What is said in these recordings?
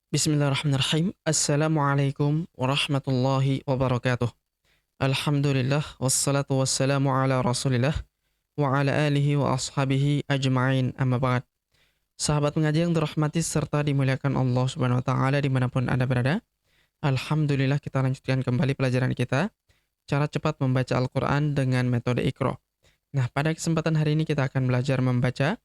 Bismillahirrahmanirrahim. Assalamualaikum warahmatullahi wabarakatuh. Alhamdulillah wassalatu wassalamu ala Rasulillah wa ala alihi wa ashabihi ajma'in amma ba'd. Sahabat pengaji yang dirahmati serta dimuliakan Allah Subhanahu wa taala dimanapun Anda berada. Alhamdulillah kita lanjutkan kembali pelajaran kita, cara cepat membaca Al-Qur'an dengan metode Iqra. Nah, pada kesempatan hari ini kita akan belajar membaca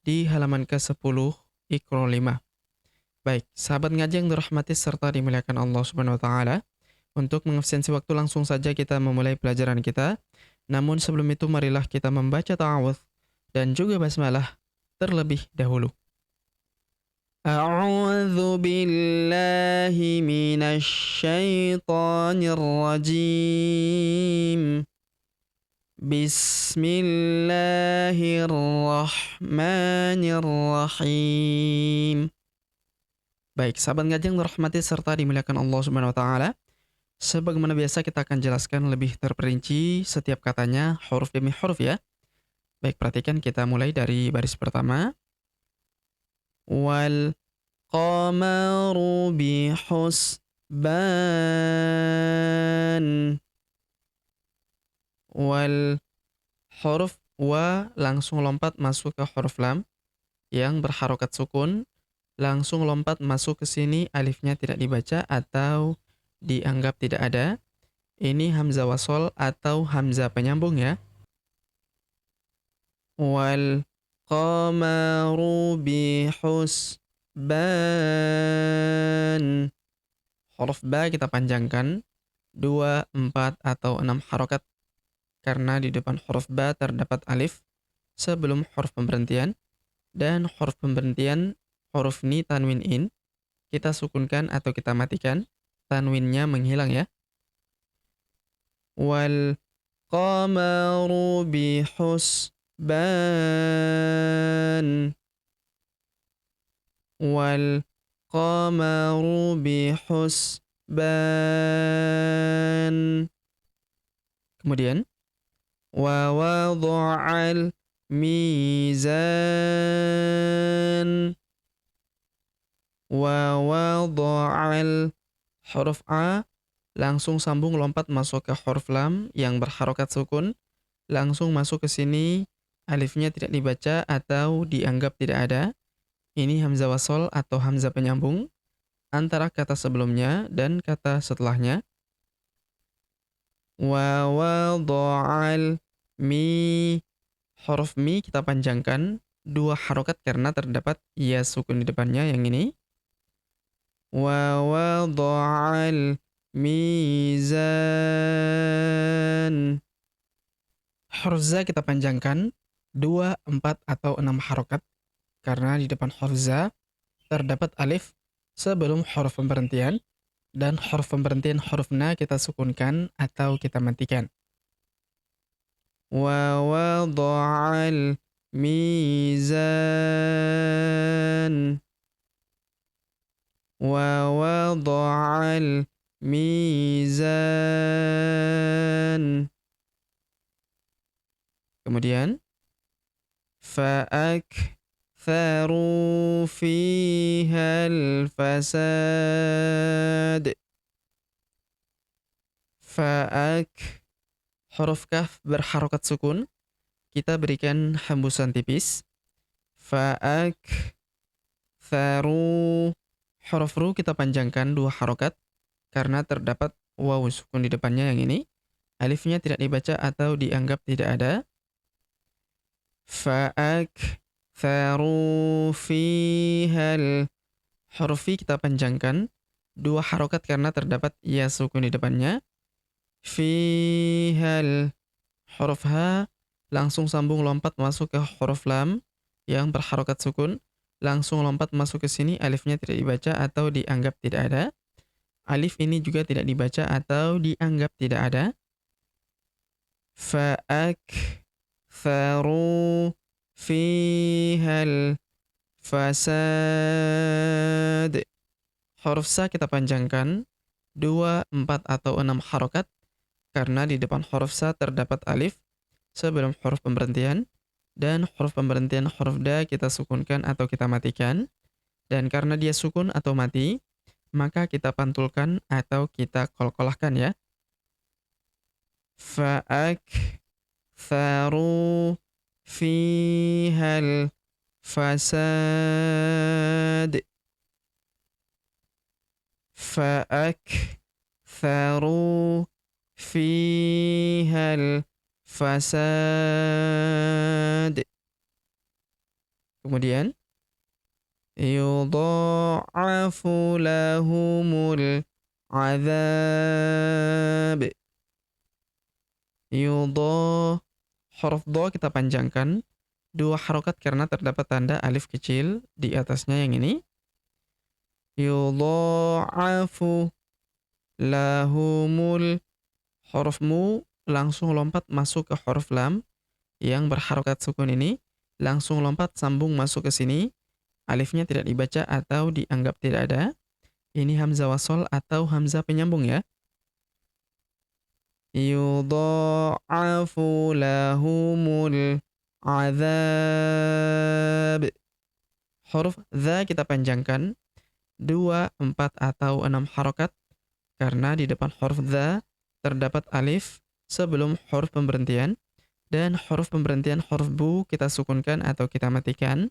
di halaman ke-10 Iqra 5. Baik, sahabat ngaji yang dirahmati serta dimuliakan Allah Subhanahu wa taala, untuk mengefisiensi waktu langsung saja kita memulai pelajaran kita. Namun sebelum itu marilah kita membaca ta'awudz dan juga basmalah terlebih dahulu. A'udzu billahi minasy syaithanir rajim. Bismillahirrahmanirrahim. Baik, sahabat ngaji yang dirahmati serta dimuliakan Allah Subhanahu wa taala. Sebagaimana biasa kita akan jelaskan lebih terperinci setiap katanya huruf demi huruf ya. Baik, perhatikan kita mulai dari baris pertama. Wal qamaru bihusban. Wal huruf wa langsung lompat masuk ke huruf lam yang berharokat sukun. Langsung lompat masuk ke sini, alifnya tidak dibaca atau dianggap tidak ada. Ini hamzah wasol atau hamzah penyambung ya. Wal qamaru bihusban. Huruf ba kita panjangkan 2, 4 atau 6 harokat karena di depan huruf ba terdapat alif sebelum huruf pemberhentian, dan huruf pemberhentian huruf ni tanwin in kita sukunkan atau kita matikan, tanwinnya menghilang ya. Wal qamaru bihusban. Wal qamaru bihusban. Kemudian wa wada'al mizan. Wa wada'al huruf A langsung sambung lompat masuk ke huruf lam yang berharokat sukun, langsung masuk ke sini, alifnya tidak dibaca atau dianggap tidak ada. Ini hamzah wasol atau hamzah penyambung antara kata sebelumnya dan kata setelahnya. Wa wada'al mi, huruf mi kita panjangkan 2 harokat karena terdapat ya sukun di depannya yang ini. Wa wada'al mizan. Huruf za kita panjangkan 2, 4 atau 6 harokat karena di depan huruf za terdapat alif sebelum huruf pemberhentian, dan huruf pemberhentian huruf na kita sukunkan atau kita matikan. Wa wada'al mizan. Wa wada'al mizan. Kemudian fa'aktharu fihal fasad. Huruf kaf berharokat sukun, kita berikan hembusan tipis. Fa'aktharu, huruf ru kita panjangkan 2 harokat karena terdapat waw sukun di depannya yang ini, alifnya tidak dibaca atau dianggap tidak ada. Fa'aktharu fihal, huruf fi kita panjangkan 2 harokat karena terdapat ya sukun di depannya. Fihal, huruf ha langsung sambung lompat masuk ke huruf lam yang berharokat sukun, langsung lompat masuk ke sini, alifnya tidak dibaca atau dianggap tidak ada. Alif ini juga tidak dibaca atau dianggap tidak ada. Fa'aktharu fihal fasad. Huruf sa kita panjangkan 2, 4 atau 6 harokat karena di depan huruf sa terdapat alif sebelum huruf pemberhentian, dan huruf pemberhentian huruf da kita sukunkan atau kita matikan, Dan karena dia sukun atau mati, maka kita pantulkan atau kita qalqalahkan ya. فأكثروا فيها الفساد فأكثروا فيها الفساد. Kemudian yudha'afu lahumul azab. Huruf do kita panjangkan 2 harokat karena terdapat tanda alif kecil di atasnya yang ini. Yudha'afu lahumul, huruf mu langsung lompat masuk ke huruf lam yang berharokat sukun ini, langsung lompat sambung masuk ke sini. Alifnya tidak dibaca atau dianggap tidak ada. Ini hamzah wasol atau hamzah penyambung ya. Yudha'afu lahumul azab. Huruf dha kita panjangkan 2, 4 atau 6 harokat karena di depan huruf dha terdapat alif sebelum huruf pemberhentian, dan huruf pemberhentian huruf bu kita sukunkan atau kita matikan,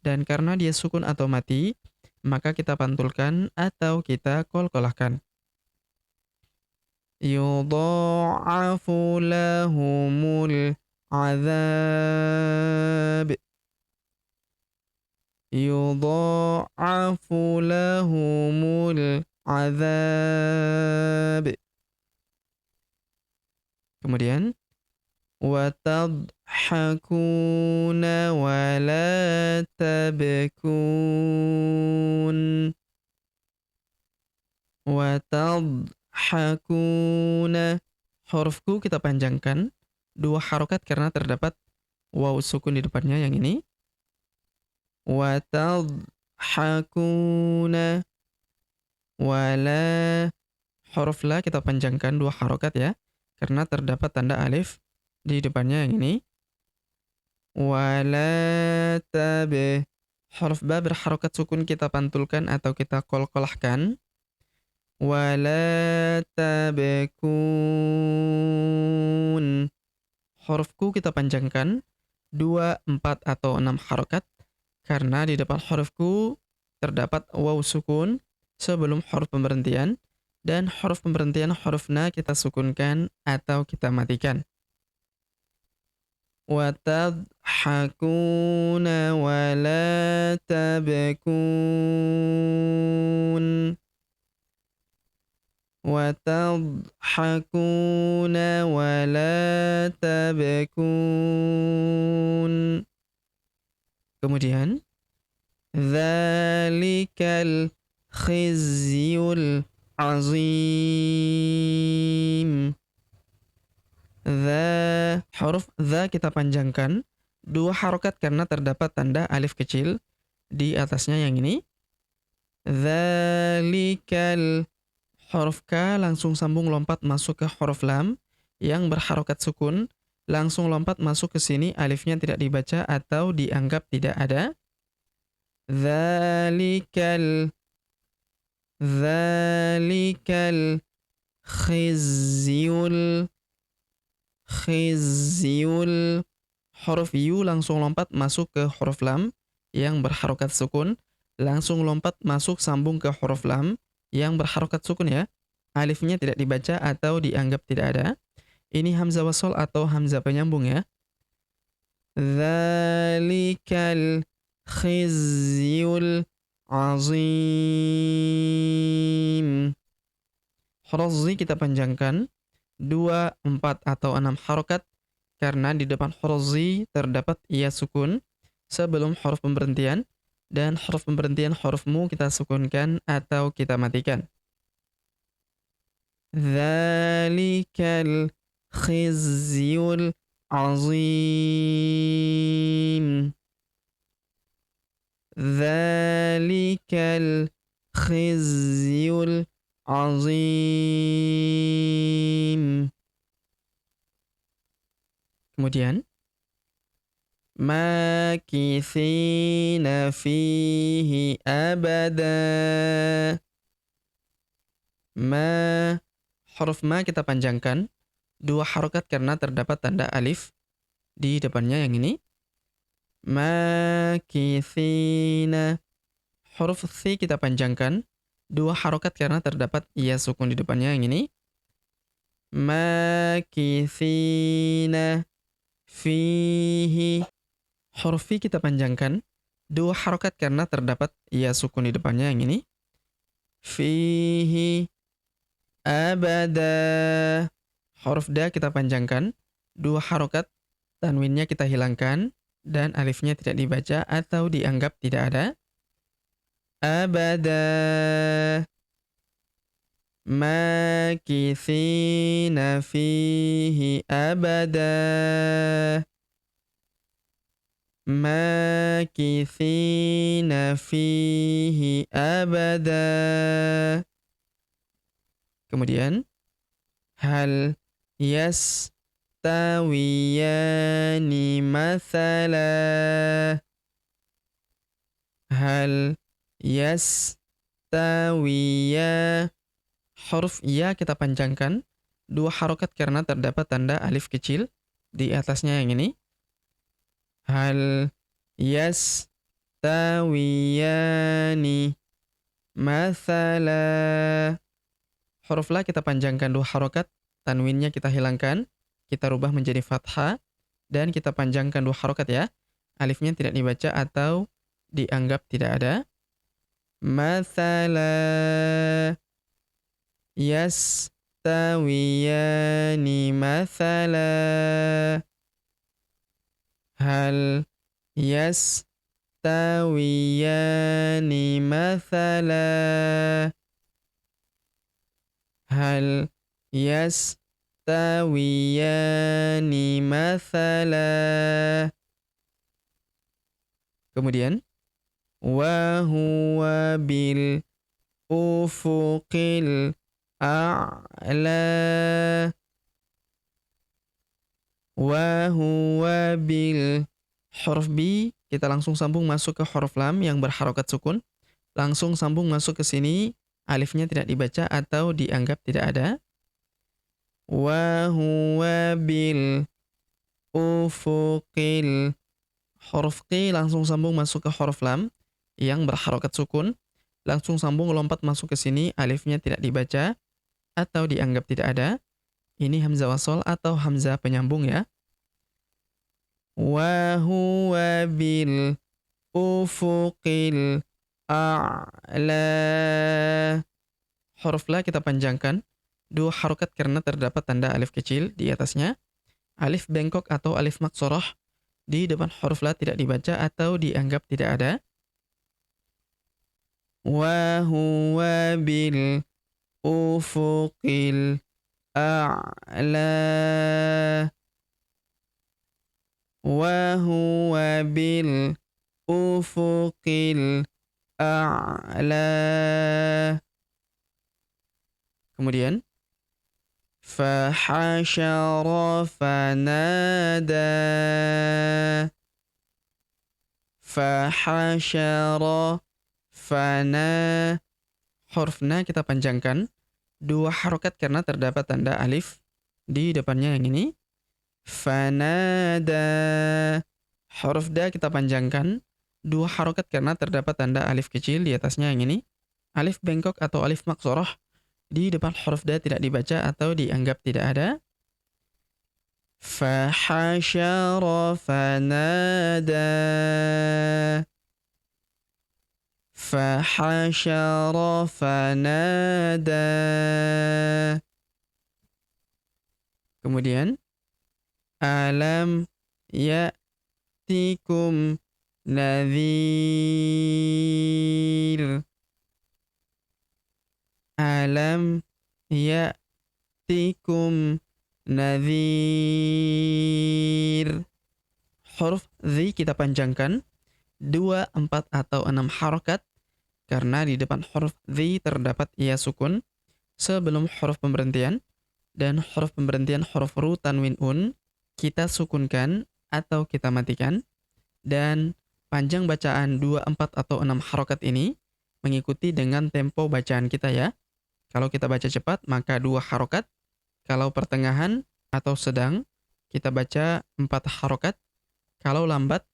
dan karena dia sukun atau mati maka kita pantulkan atau kita qalqalahkan. Yudha'afu lahumul azab. Yudha'afu lahumul azab. Kemudian wa tadhakuna wa la tabkun. Wa tadhakuna, hurufku kita panjangkan 2 harokat karena terdapat waw sukun di depannya yang ini. Wa tadhakuna wa la, huruf la kita panjangkan 2 harokat ya karena terdapat tanda alif di depannya yang ini. Wa la tab, huruf ba berharokat sukun kita pantulkan atau kita qalqalahkan. Wa la tabkun, hurufku kita panjangkan 2, 4 atau 6 harokat karena di depan hurufku terdapat waw sukun sebelum huruf pemberhentian, dan huruf pemberhentian huruf na kita sukunkan atau kita matikan. Wa tadhakuna wa la tabkun. Wa tadhakuna wa la tabkun. Kemudian dzalikal khizyul azim. Huruf dza kita panjangkan 2 harokat karena terdapat tanda alif kecil di atasnya yang ini. Dzalikal, huruf ka langsung sambung lompat masuk ke huruf lam yang berharokat sukun, langsung lompat masuk ke sini, alifnya tidak dibaca atau dianggap tidak ada. Dzalikal khizyul, huruf yu langsung lompat masuk ke huruf lam yang berharokat sukun, langsung lompat masuk sambung ke huruf lam yang berharokat sukun ya. Alifnya tidak dibaca atau dianggap tidak ada. Ini hamzah wasol atau hamzah penyambung ya. Dzalikal khizyul azim. Huruf zi kita panjangkan 2, 4 atau 6 harokat karena di depan huruf zi terdapat ia sukun sebelum huruf pemberhentian, dan huruf pemberhentian huruf mu kita sukunkan atau kita matikan. Dzalikal khizyul azim. Dzalikal khizyul azim. Kemudian makithina fihi abada. Ma, huruf ma kita panjangkan, dua harokat karena terdapat tanda alif di depannya yang ini. Makithina. Huruf thi kita panjangkan, dua harokat karena terdapat iya sukun di depannya yang ini. Makithina fihi. Huruf fi kita panjangkan, dua harokat karena terdapat iya sukun di depannya yang ini. Fihi abada. Huruf da kita panjangkan, dua harokat, tanwinnya kita hilangkan, dan alifnya tidak dibaca atau dianggap tidak ada. Abada. Makithina fihi abada. Makithina fihi abada. Kemudian hal yastawiyani mathala. Hal yastawiya. Huruf ya kita panjangkan, dua harokat karena terdapat tanda alif kecil di atasnya yang ini. Hal yastawiyani mathala. Huruf la kita panjangkan dua harokat, tanwinnya kita hilangkan, kita rubah menjadi fathah, dan kita panjangkan dua harokat ya. Alifnya tidak dibaca atau dianggap tidak ada. Mathala. Yastawiyani mathala. Hal yastawiyani mathala. Hal yastawiyani mathala. Kemudian wa huwa bil ufuqil a'la. Wa huwa bil. Huruf bi kita langsung sambung masuk ke huruf lam yang berharokat sukun. Langsung sambung masuk ke sini, alifnya tidak dibaca atau dianggap tidak ada. Wa huwa bil ufuqil. Huruf qi langsung sambung masuk ke huruf lam yang berharokat sukun. Langsung sambung lompat masuk ke sini, alifnya tidak dibaca atau dianggap tidak ada. Ini hamzah wasol atau hamzah penyambung ya. Wa huwa bil ufuqil a'la. Huruf la kita panjangkan, dua harokat karena terdapat tanda alif kecil di atasnya. Alif bengkok atau alif maksoroh di depan huruf la tidak dibaca atau dianggap tidak ada. Wa huwa bil ufuqil a'la. Wa huwa bil ufuqil a'la. Kemudian fahashara fanada. Fahashara fana. Huruf na kita panjangkan, dua harokat karena terdapat tanda alif di depannya yang ini. Fanada. Huruf da kita panjangkan, dua harokat karena terdapat tanda alif kecil di atasnya yang ini. Alif bengkok atau alif maksoroh di depan huruf da tidak dibaca atau dianggap tidak ada. Fahashara fanada. Fahashara fanada. Kemudian alam ya'tikum nadhir. Alam ya'tikum nadhir. Huruf zi kita panjangkan, 2, 4, atau 6 harokat karena di depan huruf zi terdapat iya sukun sebelum huruf pemberhentian, dan huruf pemberhentian huruf ru tanwin un kita sukunkan atau kita matikan. Dan panjang bacaan 2, 4, atau 6 harokat ini mengikuti dengan tempo bacaan kita ya. Kalau kita baca cepat, maka 2 harokat. Kalau pertengahan atau sedang, kita baca 4 harokat. Kalau lambat,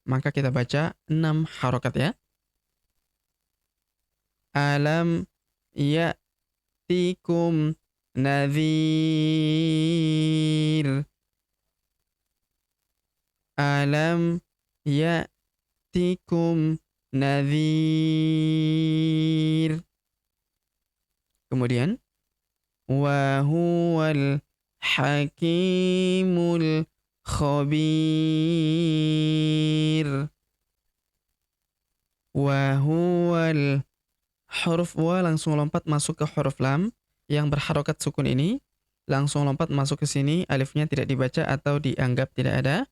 maka kita baca 6 harokat ya. Alam ya'tikum nadhir. Alam ya'tikum nadhir. Kemudian, wa huwal hakimul khabir. Wa huwal, huruf wa langsung lompat masuk ke huruf lam yang berharokat sukun ini. Langsung lompat masuk ke sini, alifnya tidak dibaca atau dianggap tidak ada.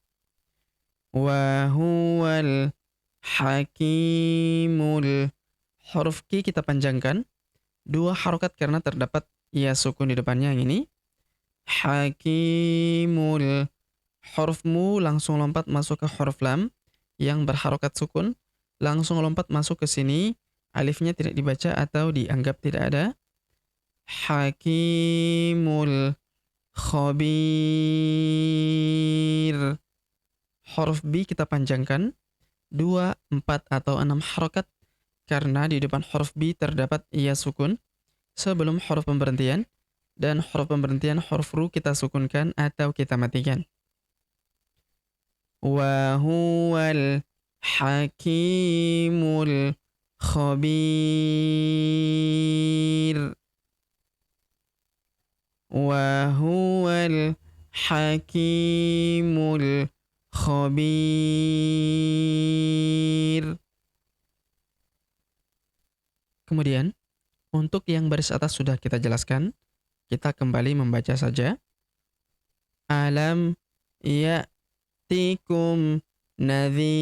Wa huwal hakimul, huruf ki kita panjangkan 2 harokat karena terdapat ya sukun di depannya yang ini. Hakimul, huruf mu langsung lompat masuk ke huruf lam yang berharokat sukun, langsung lompat masuk ke sini, alifnya tidak dibaca atau dianggap tidak ada. Hakimul khabir, huruf B kita panjangkan 2, 4, atau 6 harokat karena di depan huruf B terdapat ia sukun sebelum huruf pemberhentian, dan huruf pemberhentian huruf ru kita sukunkan atau kita matikan. Wa huwal hakimul khabir. Wa huwal hakimul khabir. Kemudian, untuk yang baris atas sudah kita jelaskan, kita kembali membaca saja. Alam ya'tikum nadhir.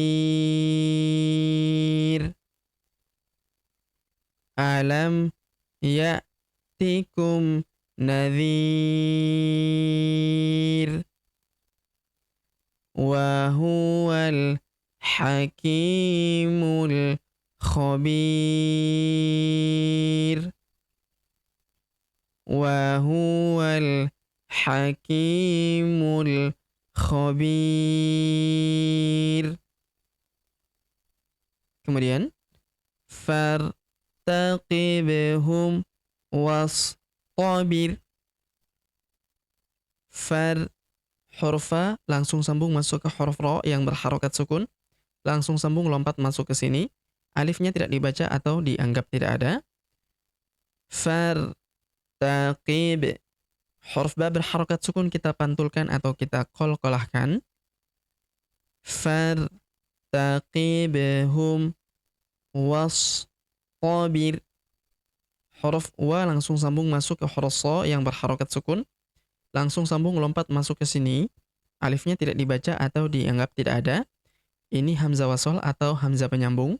Alam ya'tikum nadhir. Wa huwal hakimul khabir. Wa huwal hakimul khabir. Kemudian, fartaqibhum wastabir. Far, huruf fa langsung sambung masuk ke huruf ro yang berharokat sukun, langsung sambung lompat masuk ke sini, alifnya tidak dibaca atau dianggap tidak ada. Fartaqib, huruf ba berharokat sukun kita pantulkan atau kita qalqalahkan. Fartaqibhum wastabir, huruf wa langsung sambung masuk ke huruf so yang berharokat sukun, langsung sambung lompat masuk ke sini, alifnya tidak dibaca atau dianggap tidak ada. Ini hamzah wasol atau hamzah penyambung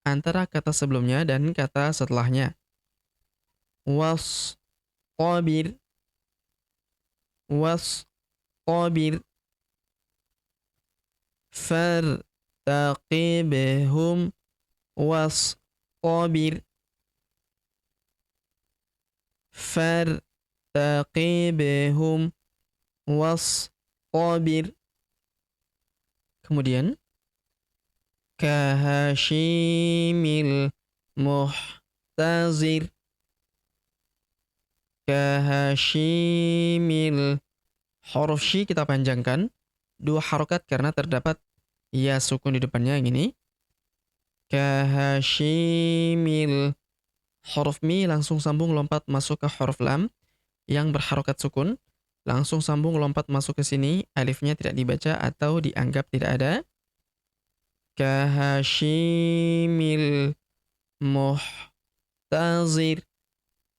antara kata sebelumnya dan kata setelahnya. Wastabir, wastabir. Fartaqibhum wastabir. Fartaqibhum wastabir. Kemudian, kahashimil muhtazir. Kahashimil, huruf shi kita panjangkan 2 harokat karena terdapat ya sukun di depannya yang ini. Kahashimil, huruf mi langsung sambung lompat masuk ke huruf lam yang berharokat sukun, langsung sambung lompat masuk ke sini, alifnya tidak dibaca atau dianggap tidak ada. Kahashimil muhtazir.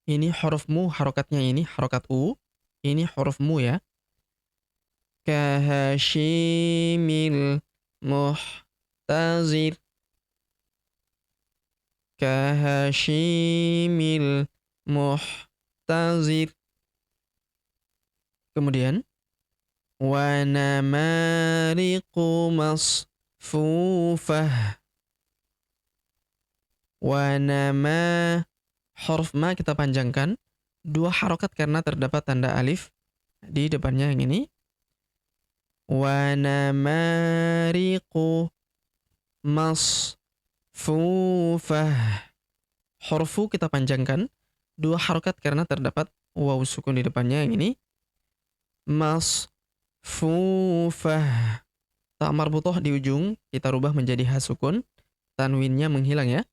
Ini huruf mu, harokatnya ini harokat u, ini huruf mu ya. Kahashimil muhtazir. Kahashimil muhtazir. Kemudian, wa namariqu Wa nama, huruf ma kita panjangkan. 2 harokat karena terdapat tanda alif di depannya yang ini. Wa namariqu masfufah. Huruf fu kita panjangkan. 2 harokat karena terdapat waw sukun di depannya yang ini. Masfufah. Ta marbutoh di ujung kita rubah menjadi ha sukun. Tanwinnya menghilang ya.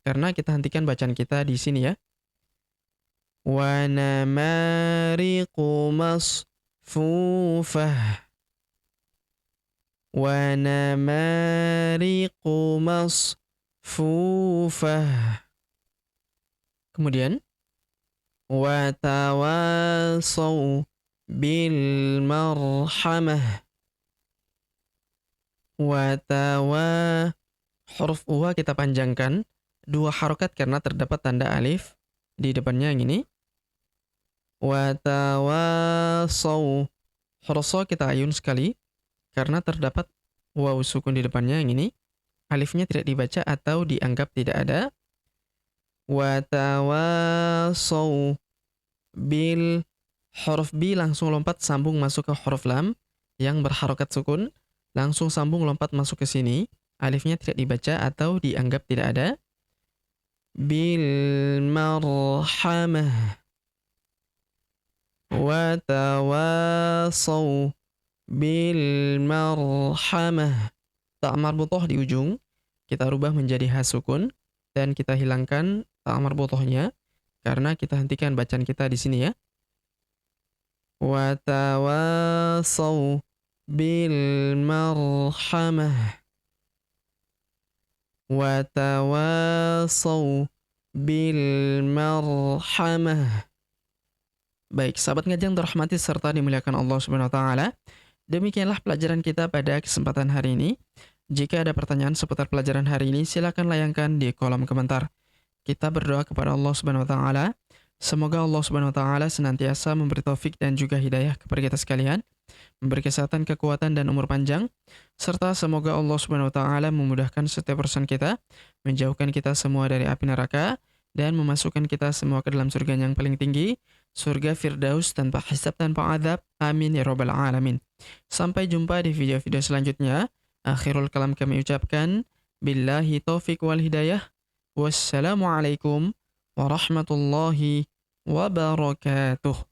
Karena kita hentikan bacaan kita di sini ya. Wa namariqu masfufah. Wa namariqu masfufah. Kemudian wa tawasaw bil marhamah. Huruf wa kita panjangkan. 2 harokat karena terdapat tanda alif di depannya yang ini. Wa tawasaw. Huruf so kita ayun sekali karena terdapat waw sukun di depannya yang ini. Alifnya tidak dibaca atau dianggap tidak ada. Wa tawasaw bil. Huruf bi langsung lompat sambung masuk ke huruf lam yang berharokat sukun. Langsung sambung lompat masuk ke sini. Alifnya tidak dibaca atau dianggap tidak ada. Bil marhamah. Wa tawasaw bil marhamah. Ta marbutoh di ujung kita rubah menjadi ha sukun dan kita hilangkan ta marbutohnya karena kita hentikan bacaan kita di sini ya. Wa tawasaw bil marhamah. Wa tawasaw bil marhamah. Baik, sahabat ngaji yang dirahmati serta dimuliakan Allah Subhanahu wa taala. Demikianlah pelajaran kita pada kesempatan hari ini. Jika ada pertanyaan seputar pelajaran hari ini, silakan layangkan di kolom komentar. Kita berdoa kepada Allah Subhanahu wa taala. Semoga Allah Subhanahu wa taala senantiasa memberi taufik dan juga hidayah kepada kita sekalian, memberi kesehatan, kekuatan dan umur panjang, serta semoga Allah Subhanahu wa taala memudahkan setiap urusan kita, menjauhkan kita semua dari api neraka dan memasukkan kita semua ke dalam surga yang paling tinggi, surga Firdaus tanpa hisab tanpa azab. Amin ya rabbal alamin. Sampai jumpa di video-video selanjutnya. Akhirul kalam kami ucapkan billahi taufik wal hidayah. Wassalamualaikum warahmatullahi wabarakatuh.